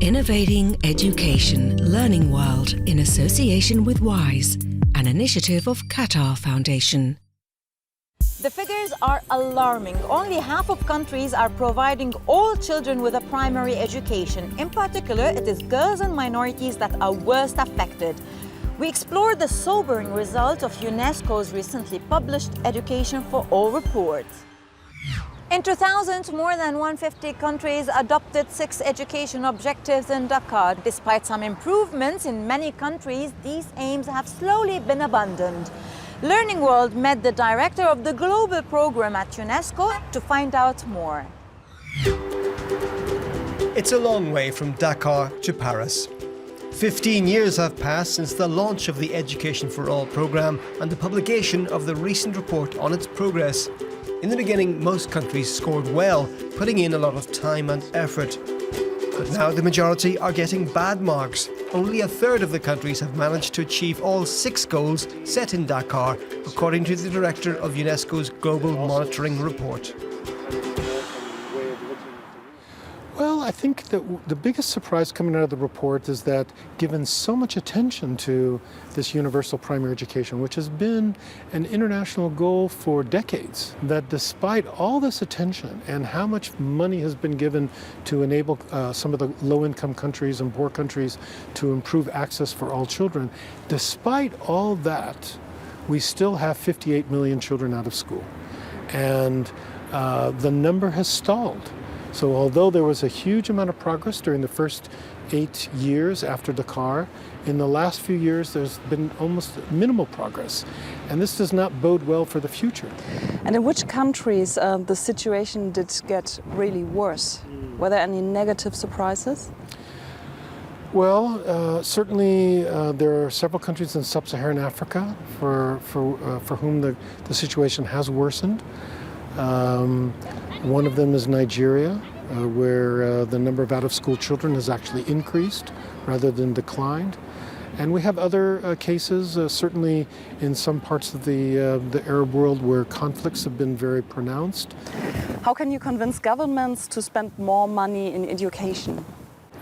Innovating Education Learning World in association with WISE, an initiative of Qatar Foundation. The figures are alarming. Only half of countries are providing all children with a primary education. In particular, it is girls and minorities that are worst affected. We explored the sobering result of UNESCO's recently published Education for All report. In 2000, more than 150 countries adopted 6 education objectives in Dakar. Despite some improvements in many countries, these aims have slowly been abandoned. Learning World met the director of the global program at UNESCO to find out more. It's a long way from Dakar to Paris. 15 years have passed since the launch of the Education for All programme and the publication of the recent report on its progress. In the beginning, most countries scored well, putting in a lot of time and effort. But now the majority are getting bad marks. Only a third of the countries have managed to achieve all 6 goals set in Dakar, according to the director of UNESCO's Global Monitoring Report. Well, I think that the biggest surprise coming out of the report is that given so much attention to this universal primary education, which has been an international goal for decades, that despite all this attention and how much money has been given to enable some of the low-income countries and poor countries to improve access for all children, despite all that, we still have 58 million children out of school. And the number has stalled. So although there was a huge amount of progress during the first 8 years after Dakar, in the last few years there's been almost minimal progress. And this does not bode well for the future. And in which countries the situation did get really worse? Were there any negative surprises? Well, certainly there are several countries in sub-Saharan Africa for whom the situation has worsened. One of them is Nigeria, where the number of out-of-school children has actually increased rather than declined. And we have other cases, certainly in some parts of the Arab world where conflicts have been very pronounced. How can you convince governments to spend more money in education?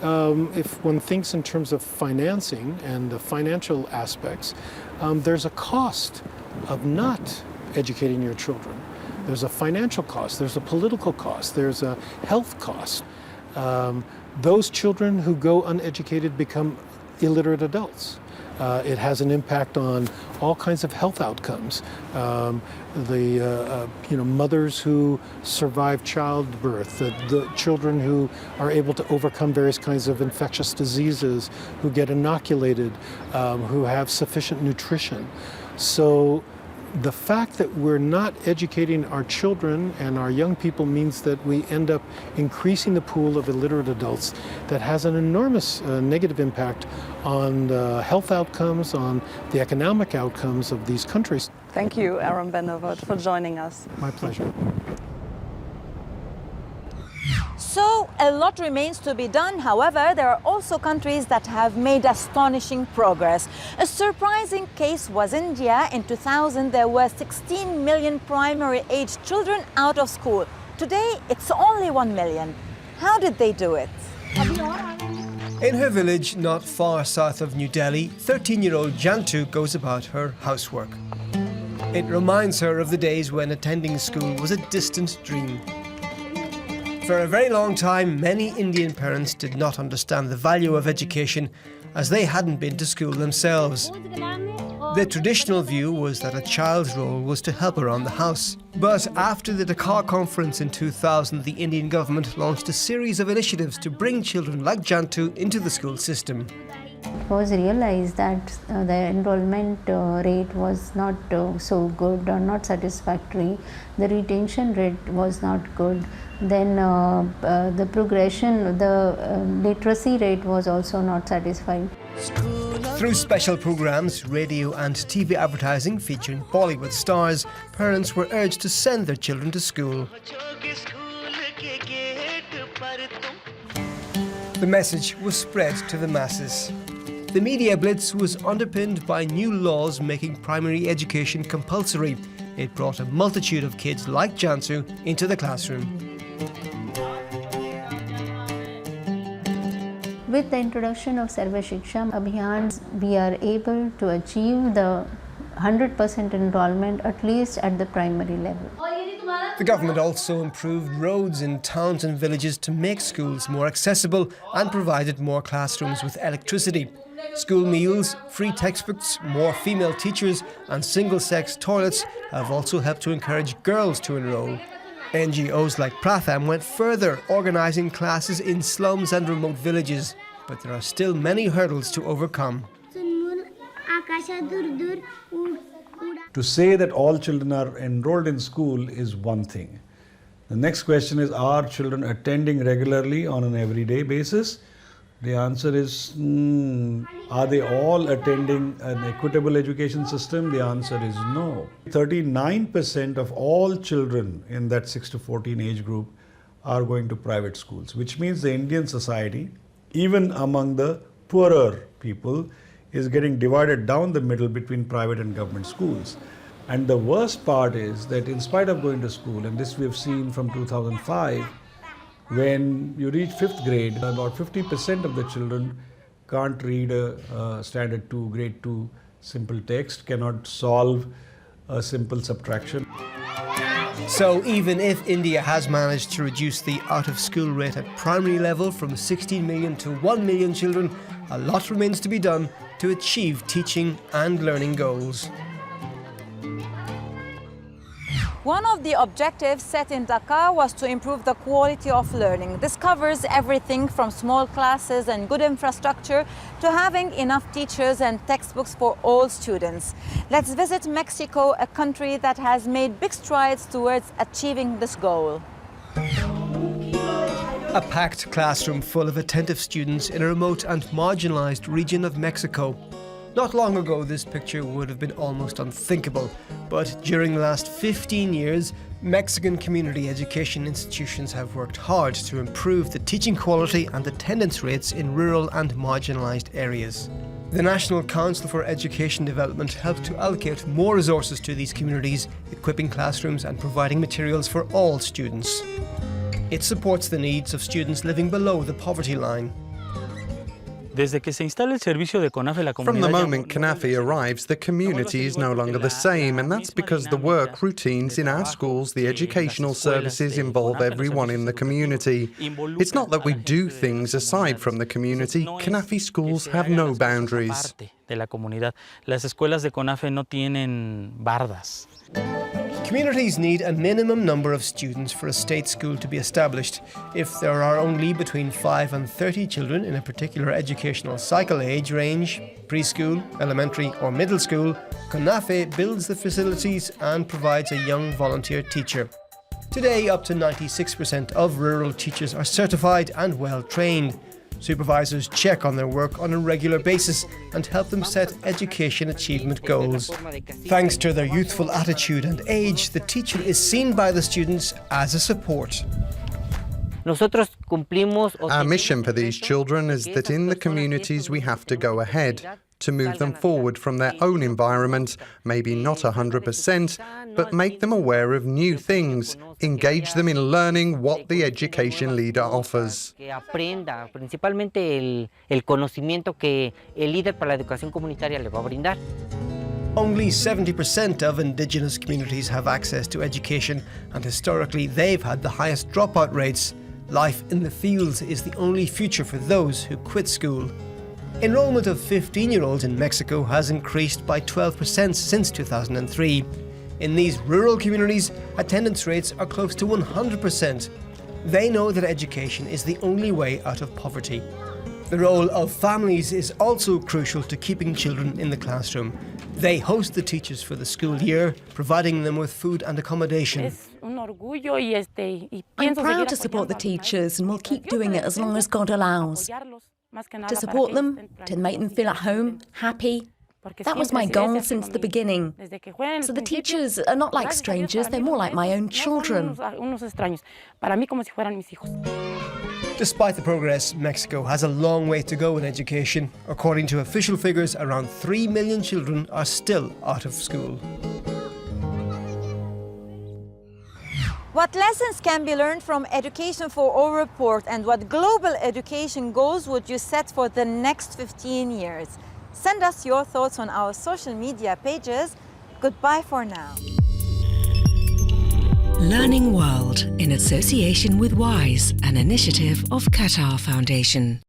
If one thinks in terms of financing and the financial aspects, there's a cost of not educating your children. There's a financial cost, there's a political cost, there's a health cost. Those children who go uneducated become illiterate adults. It has an impact on all kinds of health outcomes. Mothers who survive childbirth, the children who are able to overcome various kinds of infectious diseases, who get inoculated, who have sufficient nutrition. So the fact that we're not educating our children and our young people means that we end up increasing the pool of illiterate adults that has an enormous negative impact on the health outcomes, on the economic outcomes of these countries. Thank you, Aaron Benevert, for joining us. My pleasure. So, a lot remains to be done. However, there are also countries that have made astonishing progress. A surprising case was India. In 2000, there were 16 million primary-aged children out of school. Today, it's only 1 million. How did they do it? In her village, not far south of New Delhi, 13-year-old Jantu goes about her housework. It reminds her of the days when attending school was a distant dream. For a very long time, many Indian parents did not understand the value of education as they hadn't been to school themselves. The traditional view was that a child's role was to help around the house. But after the Dakar conference in 2000, the Indian government launched a series of initiatives to bring children like Jantu into the school system. It was realized that the enrollment rate was not so good or not satisfactory. The retention rate was not good. Then the progression, the literacy rate was also not satisfying. Through special programs, radio and TV advertising featuring Bollywood stars, parents were urged to send their children to school. The message was spread to the masses. The media blitz was underpinned by new laws making primary education compulsory. It brought a multitude of kids like Jantu into the classroom. with the introduction of Sarva Shiksha Abhiyan, we are able to achieve the 100% enrollment at least at the primary level. The government also improved roads in towns and villages to make schools more accessible and provided more classrooms with electricity. School meals, free textbooks, more female teachers and single-sex toilets have also helped to encourage girls to enrol. NGOs like Pratham went further, organising classes in slums and remote villages. But there are still many hurdles to overcome. To say that all children are enrolled in school is one thing. The next question is, are children attending regularly on an everyday basis? The answer is, are they all attending an equitable education system? The answer is no. 39% of all children in that 6 to 14 age group are going to private schools, which means the Indian society, even among the poorer people, is getting divided down the middle between private and government schools. And the worst part is that in spite of going to school, and this we have seen from 2005, when you reach 5th grade, about 50% of the children can't read a standard 2, grade 2 simple text, cannot solve a simple subtraction. So even if India has managed to reduce the out-of-school rate at primary level from 16 million to 1 million children, a lot remains to be done to achieve teaching and learning goals. One of the objectives set in Dhaka was to improve the quality of learning. This covers everything from small classes and good infrastructure to having enough teachers and textbooks for all students. Let's visit Mexico, a country that has made big strides towards achieving this goal. A packed classroom full of attentive students in a remote and marginalised region of Mexico. Not long ago, this picture would have been almost unthinkable, but during the last 15 years, Mexican community education institutions have worked hard to improve the teaching quality and attendance rates in rural and marginalised areas. The National Council for Education Development helped to allocate more resources to these communities, equipping classrooms and providing materials for all students. It supports the needs of students living below the poverty line. From the moment CONAFE arrives, the community is no longer the same, and that's because the work routines in our schools, the educational services involve everyone in the community. It's not that we do things aside from the community. CONAFE schools have no boundaries. Communities need a minimum number of students for a state school to be established. If there are only between 5 and 30 children in a particular educational cycle age range, preschool, elementary or middle school, CONAFE builds the facilities and provides a young volunteer teacher. Today, up to 96% of rural teachers are certified and well trained. Supervisors check on their work on a regular basis and help them set education achievement goals. Thanks to their youthful attitude and age, the teacher is seen by the students as a support. Our mission for these children is that in the communities we have to go ahead, to move them forward from their own environment, maybe not 100%, but make them aware of new things, engage them in learning what the education leader offers. Only 70% of indigenous communities have access to education, and historically they've had the highest dropout rates. Life in the fields is the only future for those who quit school. Enrollment of 15-year-olds in Mexico has increased by 12% since 2003. In these rural communities, attendance rates are close to 100%. They know that education is the only way out of poverty. The role of families is also crucial to keeping children in the classroom. They host the teachers for the school year, providing them with food and accommodation. I'm proud to support the teachers and will keep doing it as long as God allows. To support them, to make them feel at home, happy. That was my goal since the beginning. So the teachers are not like strangers, they're more like my own children. Despite the progress, Mexico has a long way to go in education. According to official figures, around 3 million children are still out of school. What lessons can be learned from Education for All report, and what global education goals would you set for the next 15 years? Send us your thoughts on our social media pages. Goodbye for now. Learning World in association with WISE, an initiative of Qatar Foundation.